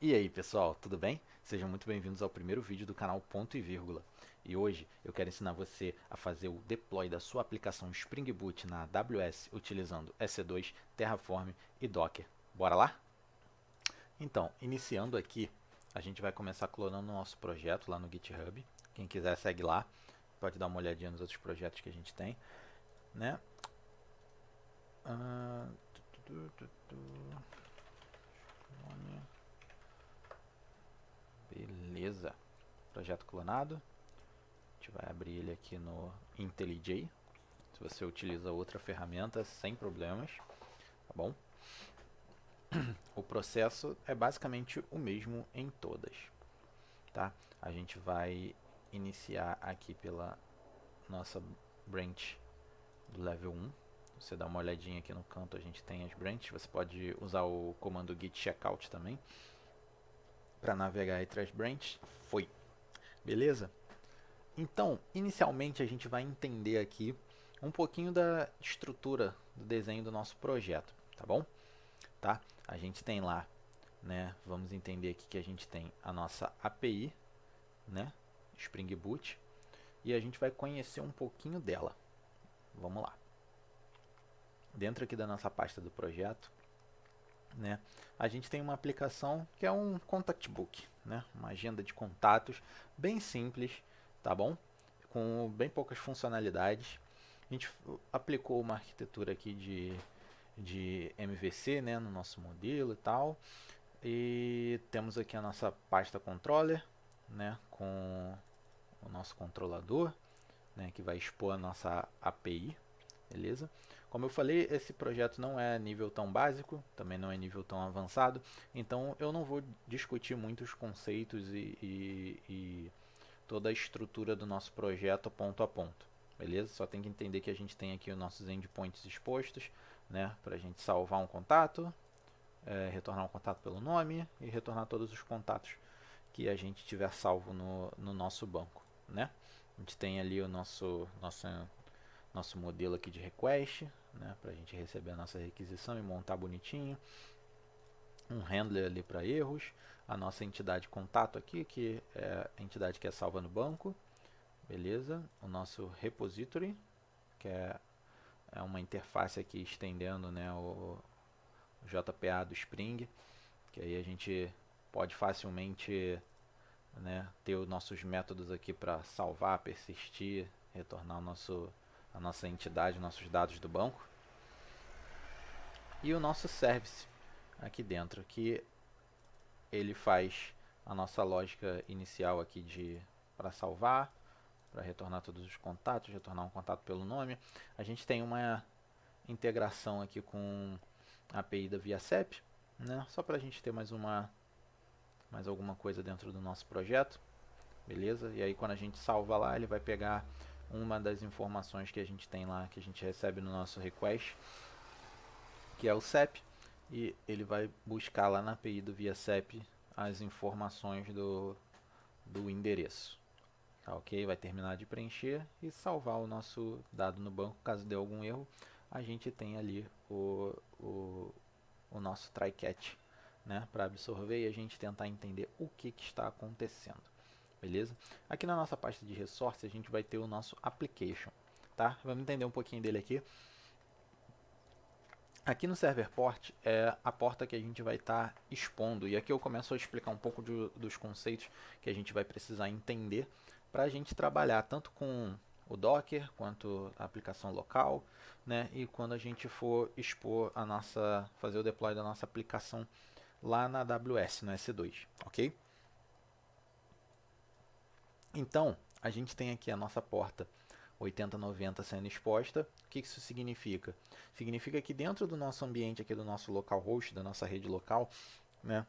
E aí pessoal, tudo bem? Sejam muito bem-vindos ao primeiro vídeo do canal Ponto e Vírgula. E hoje eu quero ensinar você a fazer o deploy da sua aplicação Spring Boot na AWS utilizando EC2, Terraform e Docker. Bora lá? Então, iniciando aqui, a gente vai começar clonando o nosso projeto lá no GitHub. Quem quiser segue lá, pode dar uma olhadinha nos outros projetos que a gente tem, né? Ah, tu, tu, tu, nome. Beleza, projeto clonado. A gente vai abrir ele aqui no IntelliJ. Se você utiliza outra ferramenta, sem problemas, tá bom? O processo é basicamente o mesmo em todas, tá? A gente vai iniciar aqui pela nossa branch do level 1. Você dá uma olhadinha aqui no canto, a gente tem as branches. Você pode usar o comando git checkout também para navegar entre as branches. Foi, beleza? Então, inicialmente a gente vai entender aqui um pouquinho da estrutura do desenho do nosso projeto, tá bom? Tá? A gente tem lá, né? Vamos entender aqui que a gente tem a nossa API, né? Spring Boot, e a gente vai conhecer um pouquinho dela. Vamos lá. Dentro aqui da nossa pasta do projeto, né? A gente tem uma aplicação que é um contact book, né? Uma agenda de contatos bem simples, tá bom? Com bem poucas funcionalidades. A gente aplicou uma arquitetura aqui de MVC, né, no nosso modelo e tal. E temos aqui a nossa pasta controller, né, com o nosso controlador, né, que vai expor a nossa API, beleza? Como eu falei, esse projeto não é nível tão básico, também não é nível tão avançado, então eu não vou discutir muitos conceitos e toda a estrutura do nosso projeto ponto a ponto, beleza? Só tem que entender que a gente tem aqui os nossos endpoints expostos, né, para a gente salvar um contato, retornar um contato pelo nome e retornar todos os contatos que a gente tiver salvo no nosso banco, né? A gente tem ali o nosso modelo aqui de request, né, para a gente receber a nossa requisição e montar bonitinho. Um handler ali para erros, a nossa entidade contato aqui, que é a entidade que é salva no banco, beleza? O nosso repository, que é uma interface aqui estendendo, né, o JPA do Spring, que aí a gente pode facilmente, né, ter os nossos métodos aqui para salvar, persistir, retornar a nossa entidade, nossos dados do banco. E o nosso service aqui dentro, que ele faz a nossa lógica inicial aqui para salvar, para retornar todos os contatos, retornar um contato pelo nome. A gente tem uma integração aqui com a API da ViaCep, né? Só para a gente ter mais alguma coisa dentro do nosso projeto, beleza? E aí quando a gente salva lá, ele vai pegar uma das informações que a gente tem lá, que a gente recebe no nosso request, que é o CEP, e ele vai buscar lá na API do ViaCep as informações do endereço. Tá, ok? Vai terminar de preencher e salvar o nosso dado no banco. Caso dê algum erro, a gente tem ali o nosso try catch, né, para absorver e a gente tentar entender o que está acontecendo. Beleza? Aqui na nossa pasta de resources a gente vai ter o nosso application. Tá? Vamos entender um pouquinho dele aqui. Aqui no server port é a porta que a gente vai estar expondo, e aqui eu começo a explicar um pouco dos conceitos que a gente vai precisar entender para a gente trabalhar tanto com o Docker quanto a aplicação local, né? E quando a gente for expor fazer o deploy da nossa aplicação lá na AWS, no S2, ok? Então, a gente tem aqui a nossa porta 8090 sendo exposta. O que isso significa? Significa que dentro do nosso ambiente aqui, do nosso localhost, da nossa rede local, né,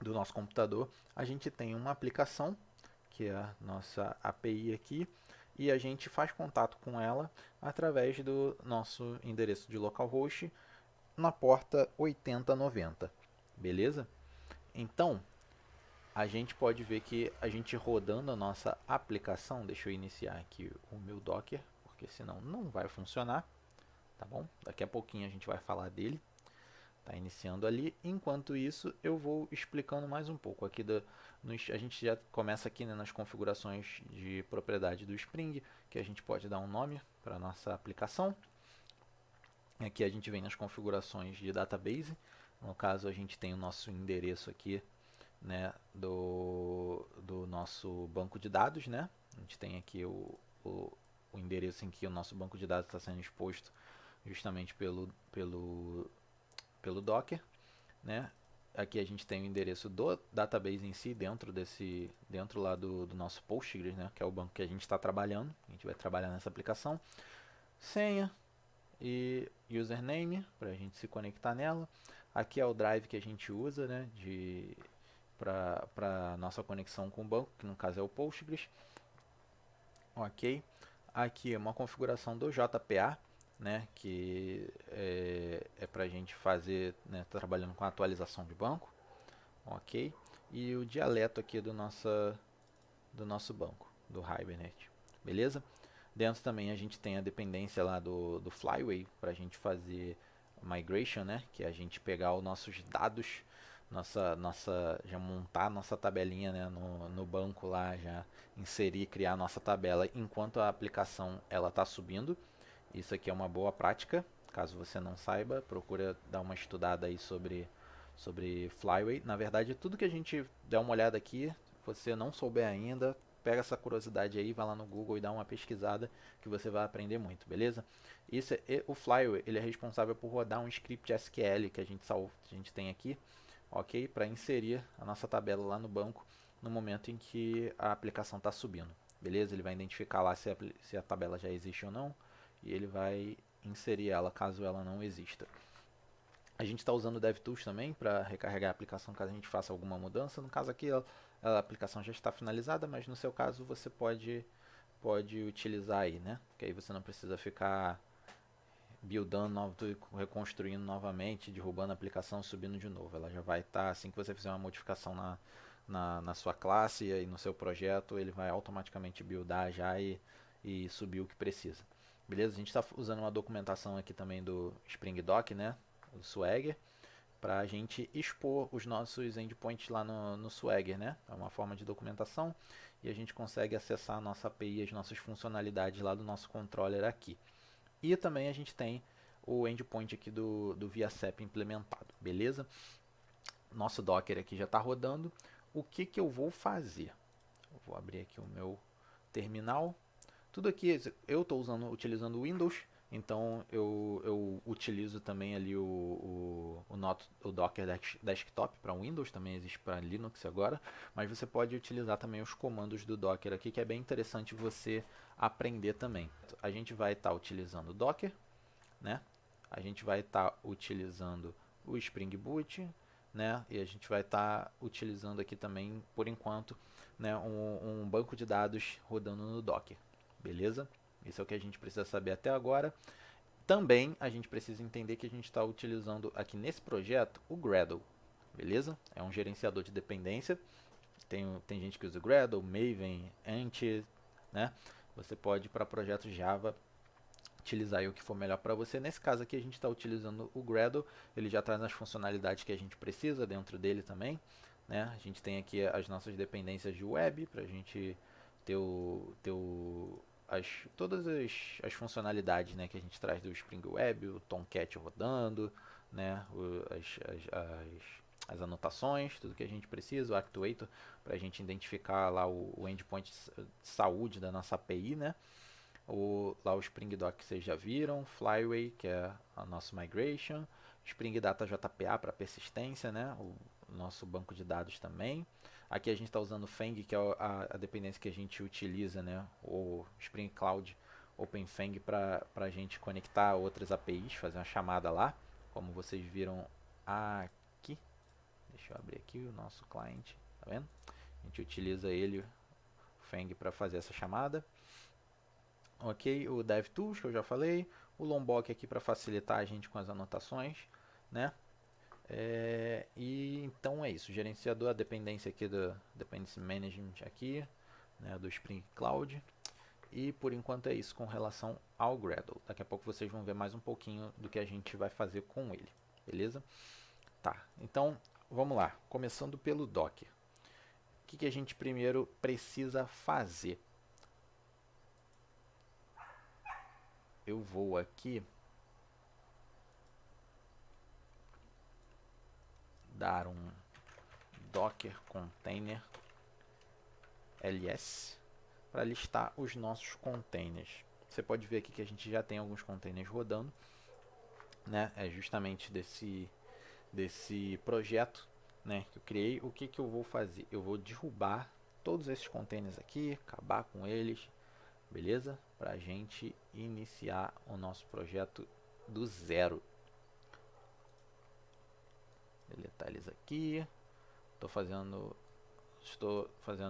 do nosso computador, a gente tem uma aplicação, que é a nossa API aqui, e a gente faz contato com ela através do nosso endereço de localhost na porta 8090, beleza? Então, a gente pode ver que a gente rodando a nossa aplicação, deixa eu iniciar aqui o meu Docker, porque senão não vai funcionar, tá bom? Daqui a pouquinho a gente vai falar dele. Está iniciando ali. Enquanto isso, eu vou explicando mais um pouco. Aqui a gente já começa aqui, né, nas configurações de propriedade do Spring, que a gente pode dar um nome para a nossa aplicação. Aqui a gente vem nas configurações de database. No caso, a gente tem o nosso endereço aqui, né, do nosso banco de dados, né? A gente tem aqui o endereço em que o nosso banco de dados está sendo exposto justamente pelo Docker, né? Aqui a gente tem o endereço do database em si dentro lá do nosso Postgres, né? Que é o banco que a gente está trabalhando. A gente vai trabalhar nessa aplicação. Senha e username para a gente se conectar nela. Aqui é o drive que a gente usa, né? Para nossa conexão com o banco, que no caso é o Postgres. Ok. Aqui é uma configuração do JPA, né, que é para a gente fazer, né, tá trabalhando com a atualização de banco, ok? E o dialeto aqui do nosso banco, do Hibernate, beleza? Dentro também a gente tem a dependência lá do Flyway para a gente fazer migration, né, que é a gente pegar os nossos dados, já montar nossa tabelinha, né, no banco lá, já inserir, criar nossa tabela enquanto a aplicação ela está subindo. Isso aqui é uma boa prática. Caso você não saiba, procura dar uma estudada aí sobre Flyway. Na verdade, tudo que a gente der uma olhada aqui, se você não souber ainda, pega essa curiosidade aí, vai lá no Google e dá uma pesquisada que você vai aprender muito, beleza? O Flyway ele é responsável por rodar um script SQL que a gente tem aqui, ok? Para inserir a nossa tabela lá no banco no momento em que a aplicação está subindo, beleza? Ele vai identificar lá se a tabela já existe ou não e ele vai inserir ela caso ela não exista. A gente está usando o DevTools também para recarregar a aplicação caso a gente faça alguma mudança. No caso aqui a aplicação já está finalizada, mas no seu caso você pode utilizar aí, né? Que aí você não precisa ficar buildando, reconstruindo novamente, derrubando a aplicação, subindo de novo. Ela já vai estar, assim que você fizer uma modificação na sua classe e no seu projeto, ele vai automaticamente buildar já e subir o que precisa. Beleza? A gente está usando uma documentação aqui também do Spring Doc, né? Do Swagger, para a gente expor os nossos endpoints lá no Swagger, né? É uma forma de documentação e a gente consegue acessar a nossa API, as nossas funcionalidades lá do nosso controller aqui. E também a gente tem o endpoint aqui do ViaCep implementado, beleza? Nosso Docker aqui já está rodando. O que eu vou fazer? Eu vou abrir aqui o meu terminal. Tudo aqui eu estou utilizando o Windows, então eu utilizo também ali o Docker Desktop para Windows, também existe para Linux agora, mas você pode utilizar também os comandos do Docker aqui, que é bem interessante você aprender também. A gente vai estar utilizando o Docker, né? A gente vai estar utilizando o Spring Boot, né? E a gente vai estar utilizando aqui também, por enquanto, né, um banco de dados rodando no Docker. Beleza? Isso é o que a gente precisa saber até agora. Também a gente precisa entender que a gente está utilizando aqui nesse projeto o Gradle. Beleza? É um gerenciador de dependência. Tem gente que usa o Gradle, Maven, Ant, né? Você pode, para projetos Java, utilizar aí o que for melhor para você. Nesse caso aqui a gente está utilizando o Gradle. Ele já traz as funcionalidades que a gente precisa dentro dele também, né? A gente tem aqui as nossas dependências de web para a gente ter todas as funcionalidades, né, que a gente traz do Spring Web, o Tomcat rodando, né, as anotações, tudo que a gente precisa, o Actuator para a gente identificar lá o endpoint de saúde da nossa API, né? Lá o Spring Doc que vocês já viram, Flyway, que é a nossa migration, Spring Data JPA para persistência, né? O nosso banco de dados também. Aqui a gente está usando o Fang, que é a dependência que a gente utiliza, né? O Spring Cloud OpenFang para a gente conectar outras APIs, fazer uma chamada lá, como vocês viram aqui. Deixa eu abrir aqui o nosso cliente, tá vendo? A gente utiliza ele, o Fang, para fazer essa chamada. Ok, o DevTools que eu já falei, o Lombok aqui para facilitar a gente com as anotações, né? E então é isso, gerenciador, a dependência aqui do Dependency Management aqui, né, do Spring Cloud. E por enquanto é isso com relação ao Gradle. Daqui a pouco vocês vão ver mais um pouquinho do que a gente vai fazer com ele. beleza? Tá, então vamos lá, começando pelo Docker. O que a gente primeiro precisa fazer? Eu vou aqui dar um Docker Container ls para listar os nossos containers. Você pode ver aqui que a gente já tem alguns containers rodando, né? É justamente desse projeto, né, que eu criei. O que eu vou fazer? Eu vou derrubar todos esses containers aqui, acabar com eles, beleza? Para a gente iniciar o nosso projeto do zero. Deletar eles aqui.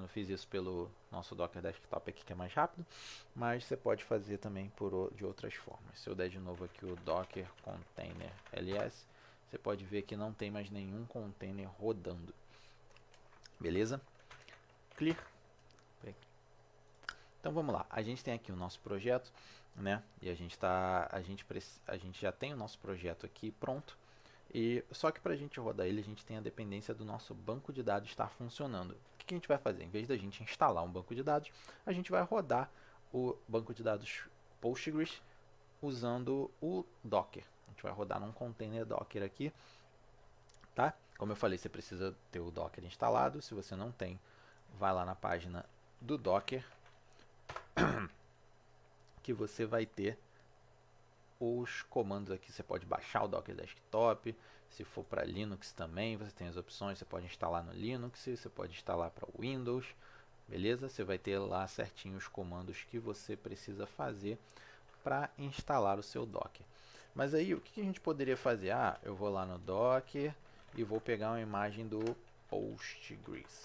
Fiz isso pelo nosso Docker Desktop aqui, que é mais rápido, mas você pode fazer também de outras formas. Se eu der de novo aqui o Docker Container ls, você pode ver que não tem mais nenhum container rodando. Beleza? Clear. Então vamos lá. A gente tem aqui o nosso projeto, né? E a gente já tem o nosso projeto aqui pronto. E só que para a gente rodar ele, a gente tem a dependência do nosso banco de dados estar funcionando. O que a gente vai fazer? Em vez da gente instalar um banco de dados, a gente vai rodar o banco de dados Postgres usando o Docker. A gente vai rodar num container Docker aqui, tá? Como eu falei, você precisa ter o Docker instalado. Se você não tem, vai lá na página do Docker que você vai ter os comandos aqui. Você pode baixar o Docker Desktop. Se for para Linux também, você tem as opções. Você pode instalar no Linux, você pode instalar para Windows, beleza? Você vai ter lá certinho os comandos que você precisa fazer para instalar o seu Docker. Mas aí, o que a gente poderia fazer? Ah, eu vou lá no Docker e vou pegar uma imagem do Postgres.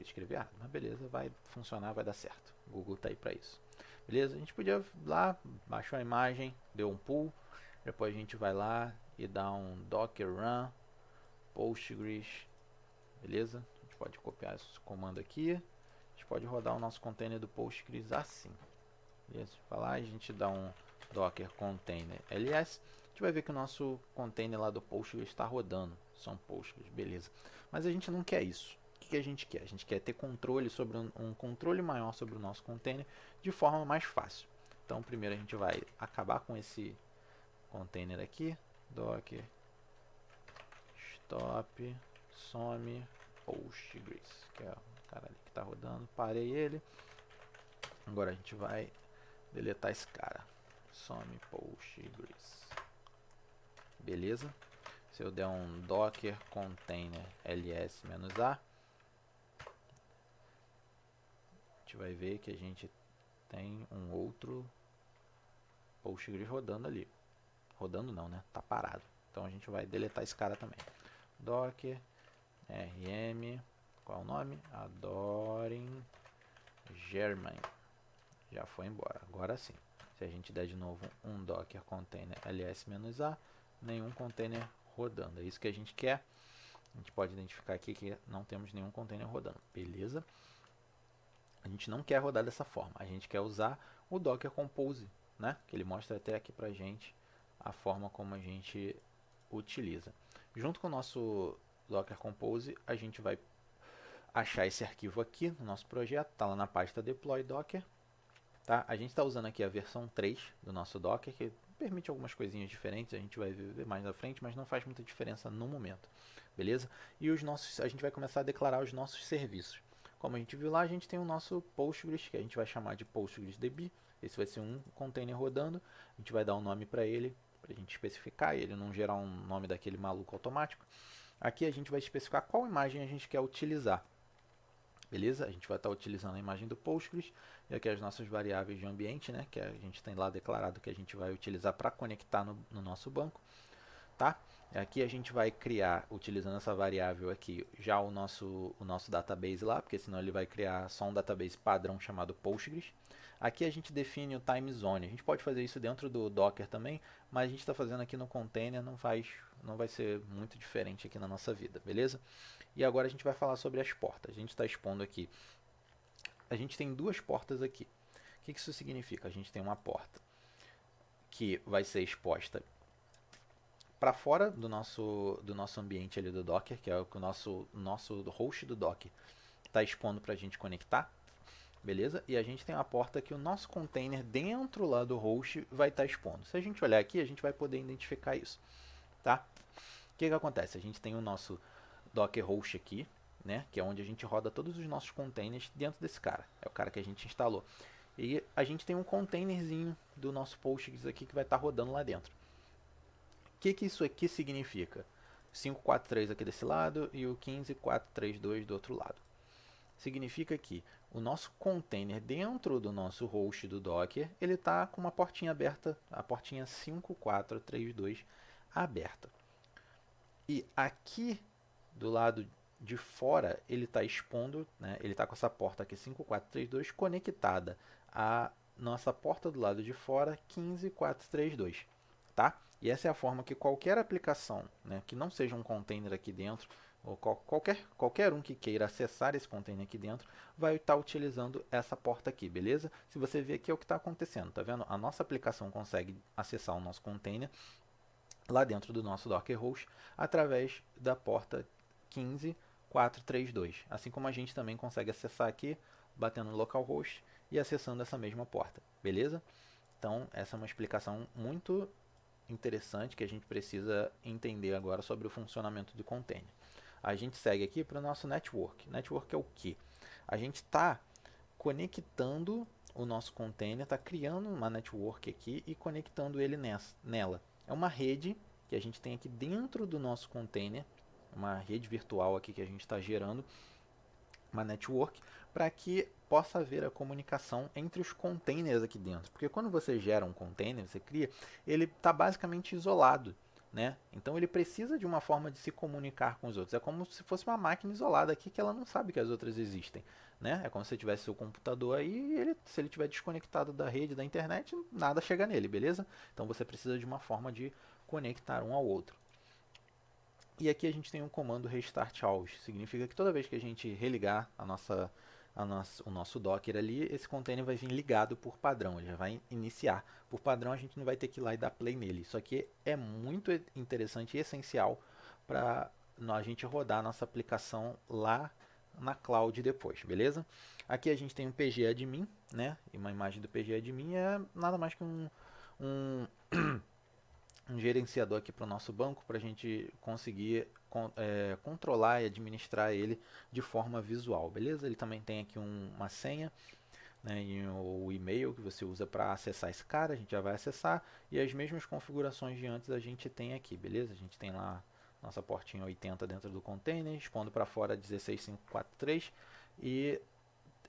Escrevi errado, mas beleza, vai funcionar, vai dar certo. O Google tá aí para isso. Beleza? A gente podia ir lá, baixou a imagem, deu um pull, depois a gente vai lá e dá um docker run Postgres, beleza? A gente pode copiar esse comando aqui, a gente pode rodar o nosso container do Postgres assim, beleza? Vai lá, a gente dá um docker container ls, a gente vai ver que o nosso container lá do Postgres está rodando, são Postgres, beleza? Mas a gente não quer isso. O que a gente quer? A gente quer ter controle sobre um controle maior sobre o nosso container de forma mais fácil. Então, primeiro a gente vai acabar com esse container aqui, docker stop some Postgres, que é o cara ali que está rodando. Parei ele. Agora a gente vai deletar esse cara, some Postgres, beleza? Se eu der um docker container ls-a, a gente vai ver que a gente tem um outro Postgres rodando ali. Rodando não, né? Tá parado. Então a gente vai deletar esse cara também. Docker rm, qual é o nome? Adoring German. Já foi embora. Agora sim. Se a gente der de novo um docker container ls-a, nenhum container rodando. É isso que a gente quer. A gente pode identificar aqui que não temos nenhum container rodando. Beleza? A gente não quer rodar dessa forma. A gente quer usar o Docker Compose, né? Que ele mostra até aqui pra gente a forma como a gente utiliza. Junto com o nosso Docker Compose, a gente vai achar esse arquivo aqui no nosso projeto. Está lá na pasta Deploy Docker. Tá? A gente está usando aqui a versão 3 do nosso Docker, que permite algumas coisinhas diferentes. A gente vai ver mais na frente, mas não faz muita diferença no momento. Beleza? E a gente vai começar a declarar os nossos serviços. Como a gente viu lá, a gente tem o nosso Postgres, que a gente vai chamar de PostgresDB. Esse vai ser um container rodando. A gente vai dar um nome para ele, para a gente especificar, e ele não gerar um nome daquele maluco automático. Aqui a gente vai especificar qual imagem a gente quer utilizar. Beleza? A gente vai estar utilizando a imagem do Postgres. E aqui as nossas variáveis de ambiente, né? Que a gente tem lá declarado que a gente vai utilizar para conectar no nosso banco. Tá? Aqui a gente vai criar, utilizando essa variável aqui, já o nosso database lá, porque senão ele vai criar só um database padrão chamado Postgres. Aqui a gente define o time zone. A gente pode fazer isso dentro do Docker também, mas a gente está fazendo aqui no container, não vai ser muito diferente aqui na nossa vida, beleza? E agora a gente vai falar sobre as portas. A gente está expondo aqui. A gente tem duas portas aqui. O que isso significa? A gente tem uma porta que vai ser exposta para fora do nosso ambiente ali do Docker, que é o que o nosso host do Docker está expondo para a gente conectar, beleza? E a gente tem uma porta que o nosso container dentro lá do host vai estar expondo. Se a gente olhar aqui, a gente vai poder identificar isso, tá? O que acontece? A gente tem o nosso Docker host aqui, né? Que é onde a gente roda todos os nossos containers dentro desse cara. É o cara que a gente instalou. E a gente tem um containerzinho do nosso Postgres aqui que vai estar rodando lá dentro. O que isso aqui significa? 543 aqui desse lado e o 15432 do outro lado. Significa que o nosso container dentro do nosso host do Docker, ele está com uma portinha aberta, a portinha 5432 aberta. E aqui do lado de fora, ele está expondo, né, ele está com essa porta aqui 5432 conectada à nossa porta do lado de fora 15432, tá? E essa é a forma que qualquer aplicação, né, que não seja um container aqui dentro, ou qualquer um que queira acessar esse container aqui dentro, vai estar utilizando essa porta aqui, beleza? Se você ver aqui é o que está acontecendo, tá vendo? A nossa aplicação consegue acessar o nosso container lá dentro do nosso Docker host através da porta 15432, assim como a gente também consegue acessar aqui batendo no localhost e acessando essa mesma porta, beleza? Então essa é uma explicação muito interessante que a gente precisa entender agora sobre o funcionamento do container. A gente segue aqui para o nosso network. Network é o que? A gente está conectando o nosso container, está criando uma network aqui e conectando ele nela. É uma rede que a gente tem aqui dentro do nosso container, uma rede virtual aqui que a gente está gerando, uma network, para que possa haver a comunicação entre os containers aqui dentro. Porque quando você gera um container, você cria, ele está basicamente isolado, né? Então ele precisa de uma forma de se comunicar com os outros. É como se fosse uma máquina isolada aqui que ela não sabe que as outras existem, né? É como se você tivesse seu computador aí e se ele estiver desconectado da rede, da internet, nada chega nele, beleza? Então você precisa de uma forma de conectar um ao outro. E aqui a gente tem um comando restart always. Significa que toda vez que a gente religar o nosso Docker ali, esse container vai vir ligado por padrão, ele já vai iniciar. Por padrão a gente não vai ter que ir lá e dar play nele. Isso aqui é muito interessante e essencial para a gente rodar a nossa aplicação lá na cloud depois, beleza? Aqui a gente tem um PG admin, né? E uma imagem do PG admin é nada mais que um um gerenciador aqui para o nosso banco para a gente conseguir controlar e administrar ele de forma visual, beleza? Ele também tem aqui uma senha, né, e o e-mail que você usa para acessar esse cara, a gente já vai acessar, e as mesmas configurações de antes a gente tem aqui, beleza? A gente tem lá nossa portinha 80 dentro do container, expondo para fora 16543 e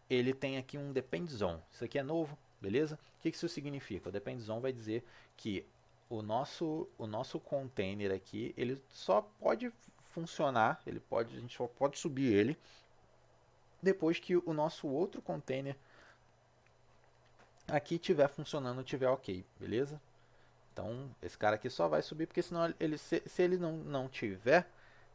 ele tem aqui um depend zone. Isso aqui é novo, beleza? O que isso significa? O depend zone vai dizer que o nosso container aqui, ele só pode funcionar, a gente só pode subir ele depois que o nosso outro container aqui estiver funcionando, estiver ok, beleza? Então, esse cara aqui só vai subir porque senão se ele não tiver,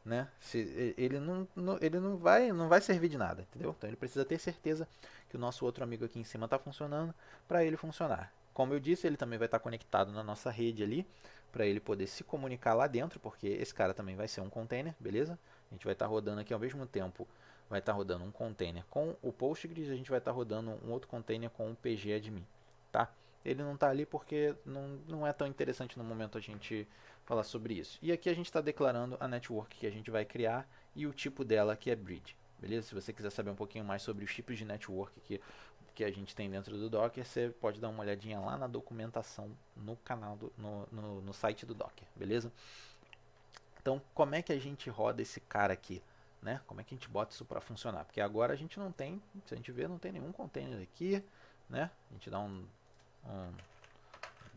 né? Se ele não vai servir de nada, entendeu? Então ele precisa ter certeza que o nosso outro amigo aqui em cima está funcionando para ele funcionar. Como eu disse, ele também vai estar conectado na nossa rede ali para ele poder se comunicar lá dentro, porque esse cara também vai ser um container, beleza? A gente vai estar rodando aqui ao mesmo tempo, vai estar rodando um container com o Postgres, a gente vai estar rodando um outro container com o PG admin, tá? Ele não está ali porque não é tão interessante no momento a gente falar sobre isso. E aqui a gente está declarando a network que a gente vai criar e o tipo dela que é bridge. Beleza? Se você quiser saber um pouquinho mais sobre os tipos de network que a gente tem dentro do Docker, você pode dar uma olhadinha lá na documentação no canal, no site do Docker. Beleza? Então, como é que a gente roda esse cara aqui? Né? Como é que a gente bota isso para funcionar? Porque agora a gente não tem, se a gente ver, não tem nenhum container aqui. Né? A gente dá um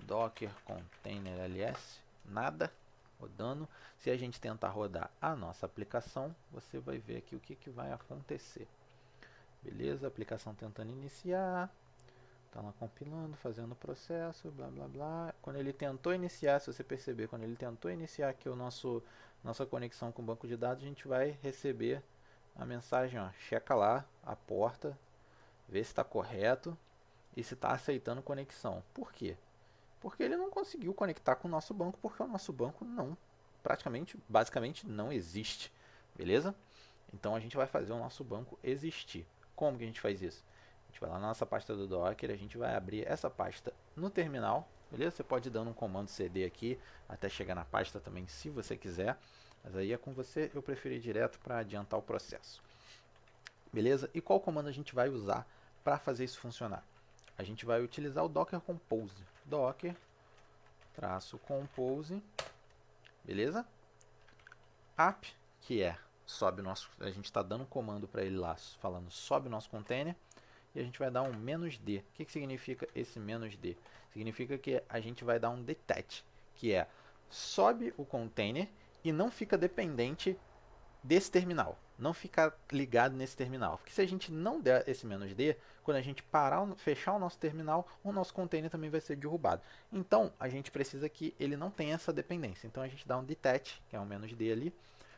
Docker container ls, nada rodando. Se a gente tentar rodar a nossa aplicação, você vai ver aqui o que vai acontecer. Beleza, a aplicação tentando iniciar, está lá compilando, fazendo o processo, blá blá blá. Quando ele tentou iniciar, se você perceber, quando ele tentou iniciar aqui nossa conexão com o banco de dados, a gente vai receber a mensagem, ó, checa lá a porta, vê se está correto e se está aceitando conexão. Por quê? Porque ele não conseguiu conectar com o nosso banco, porque o nosso banco não basicamente não existe, beleza? Então a gente vai fazer o nosso banco existir. Como que a gente faz isso? A gente vai lá na nossa pasta do Docker, a gente vai abrir essa pasta no terminal, beleza? Você pode ir dando um comando CD aqui, até chegar na pasta também, se você quiser. Mas aí é com você, eu preferi direto para adiantar o processo. Beleza? E qual comando a gente vai usar para fazer isso funcionar? A gente vai utilizar o Docker Compose. Docker -compose, beleza? App, que é sobe nosso, a gente está dando um comando para ele lá, falando sobe o nosso container, e a gente vai dar um "-d". O que significa esse "-d"? Significa que a gente vai dar um detach, que é sobe o container e não fica dependente desse terminal, não ficar ligado nesse terminal. Porque se a gente não der esse "-d", quando a gente parar, fechar o nosso terminal, o nosso container também vai ser derrubado. Então, a gente precisa que ele não tenha essa dependência. Então, a gente dá um detach, que é um "-d" ali,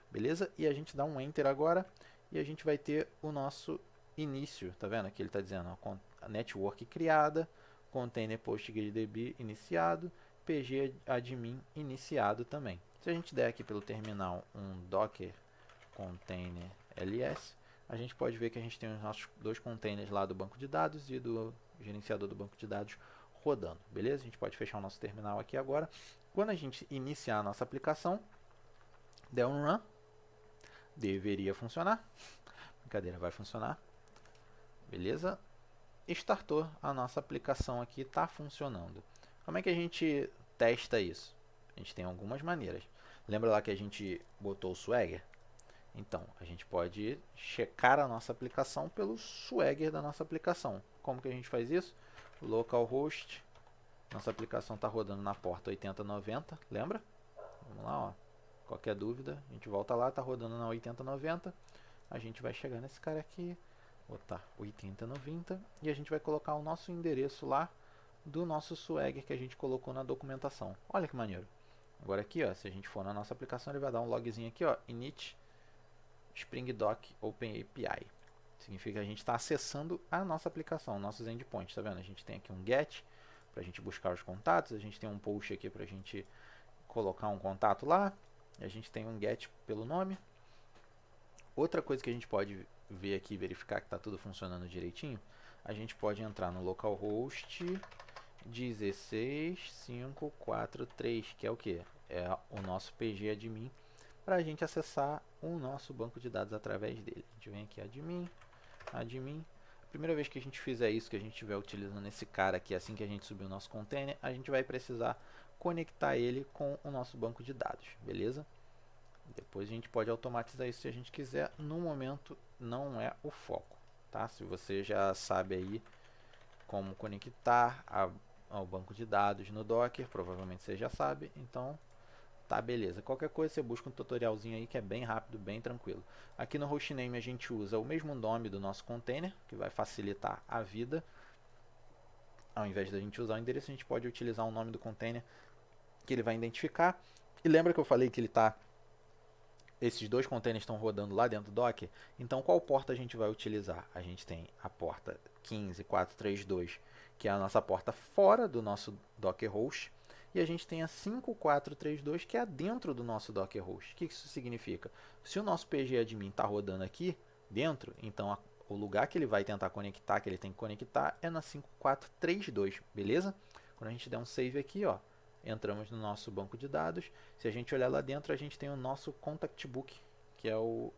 beleza? E a gente dá um enter agora, e a gente vai ter o nosso início, tá vendo? Aqui ele está dizendo, ó, a network criada, container PostgreDB iniciado, pg admin iniciado também. Se a gente der aqui pelo terminal um docker container ls, a gente pode ver que a gente tem os nossos dois containers lá do banco de dados e do gerenciador do banco de dados rodando, beleza? A gente pode fechar o nosso terminal aqui agora. Quando a gente iniciar a nossa aplicação, der um run, deveria funcionar. Brincadeira, vai funcionar. Beleza? Startou a nossa aplicação aqui, está funcionando. Como é que a gente testa isso? A gente tem algumas maneiras. Lembra lá que a gente botou o Swagger? Então, a gente pode checar a nossa aplicação pelo Swagger da nossa aplicação. Como que a gente faz isso? Localhost. Nossa aplicação está rodando na porta 8090, lembra? Vamos lá, ó. Qualquer dúvida, a gente volta lá, está rodando na 8090. A gente vai chegar nesse cara aqui, botar 8090 e a gente vai colocar o nosso endereço lá do nosso Swagger que a gente colocou na documentação. Olha que maneiro. Agora aqui, ó, se a gente for na nossa aplicação, ele vai dar um logzinho aqui, ó, init Spring Doc Open API. Significa que a gente está acessando a nossa aplicação, nossos endpoints, tá vendo? A gente tem aqui um get para a gente buscar os contatos, a gente tem um post aqui para a gente colocar um contato lá, a gente tem um get pelo nome. Outra coisa que a gente pode ver aqui, verificar que está tudo funcionando direitinho, a gente pode entrar no localhost 16543, que é o que? É o nosso PG admin, para a gente acessar o nosso banco de dados através dele. A gente vem aqui, admin. A primeira vez que a gente fizer isso, que a gente estiver utilizando esse cara aqui, assim que a gente subir o nosso container, a gente vai precisar conectar ele com o nosso banco de dados, beleza? Depois a gente pode automatizar isso se a gente quiser. No momento não é o foco, tá? Se você já sabe aí como conectar ao banco de dados no Docker, provavelmente você já sabe, então tá, beleza. Qualquer coisa você busca um tutorialzinho aí que é bem rápido, bem tranquilo. Aqui no hostname a gente usa o mesmo nome do nosso container, que vai facilitar a vida. Ao invés da gente usar o endereço, a gente pode utilizar o nome do container que ele vai identificar. E lembra que eu falei que ele tá esses dois containers estão rodando lá dentro do Docker? Então qual porta a gente vai utilizar? A gente tem a porta 15432, que é a nossa porta fora do nosso Docker host, e a gente tem a 5432, que é dentro do nosso Docker host. O que isso significa? Se o nosso PG admin está rodando aqui dentro, então o lugar que ele vai tentar conectar, que ele tem que conectar, é na 5432, beleza? Quando a gente der um save aqui, ó, entramos no nosso banco de dados. Se a gente olhar lá dentro, a gente tem o nosso contact book, que é o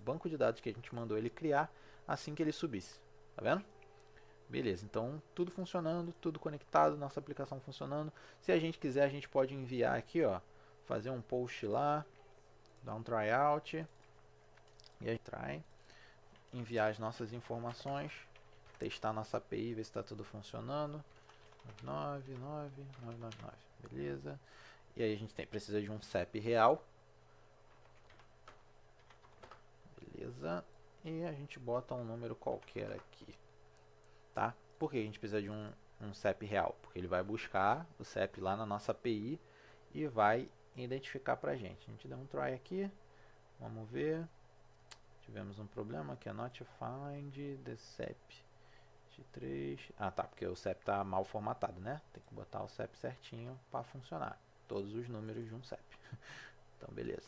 banco de dados que a gente mandou ele criar assim que ele subisse. Tá vendo? Beleza, então tudo funcionando, tudo conectado, nossa aplicação funcionando. Se a gente quiser, a gente pode enviar aqui, ó, fazer um post lá, dar um tryout, e aí enviar as nossas informações, testar nossa API, ver se está tudo funcionando. 99999, beleza. E aí a gente precisa de um CEP real, beleza. E a gente bota um número qualquer aqui, tá? Por que a gente precisa de um CEP real? Porque ele vai buscar o CEP lá na nossa API e vai identificar pra gente. A gente dá um try aqui, vamos ver. Tivemos um problema que é not find the CEP. 3. Ah, tá, porque o CEP tá mal formatado, né? Tem que botar o CEP certinho para funcionar. todos os números de um CEP. Então, beleza.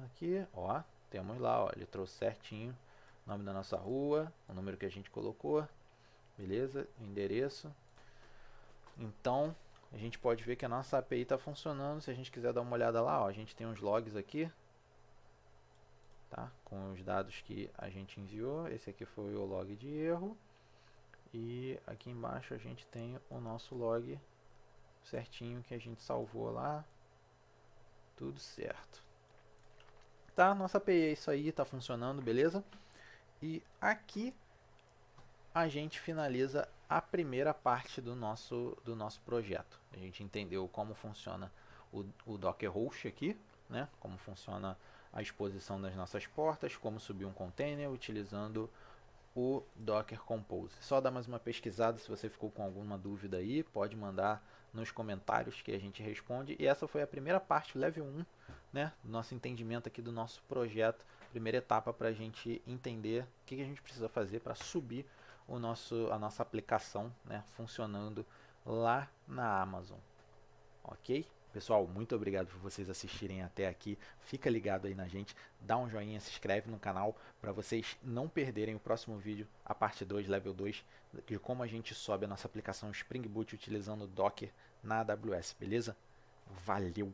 Aqui, ó, temos lá, ó, ele trouxe certinho o nome da nossa rua, o número que a gente colocou, beleza? O endereço. Então, a gente pode ver que a nossa API está funcionando. Se a gente quiser dar uma olhada lá, ó, a gente tem uns logs aqui, tá? Com os dados que a gente enviou. Esse aqui foi o log de erro. E aqui embaixo a gente tem o nosso log certinho que a gente salvou lá. Tudo certo. Tá, nossa API é isso aí, tá funcionando, beleza? E aqui a gente finaliza a primeira parte do nosso projeto. A gente entendeu como funciona o Docker Host aqui, né? Como funciona a exposição das nossas portas, como subir um container utilizando o Docker Compose. Só dá mais uma pesquisada se você ficou com alguma dúvida aí, pode mandar nos comentários que a gente responde. E essa foi a primeira parte, level 1, né, do nosso entendimento aqui do nosso projeto, primeira etapa para a gente entender o que a gente precisa fazer para subir a nossa aplicação, né, funcionando lá na Amazon. Ok? Pessoal, muito obrigado por vocês assistirem até aqui. Fica ligado aí na gente, dá um joinha, se inscreve no canal para vocês não perderem o próximo vídeo, a parte 2, level 2, de como a gente sobe a nossa aplicação Spring Boot utilizando Docker na AWS, beleza? Valeu!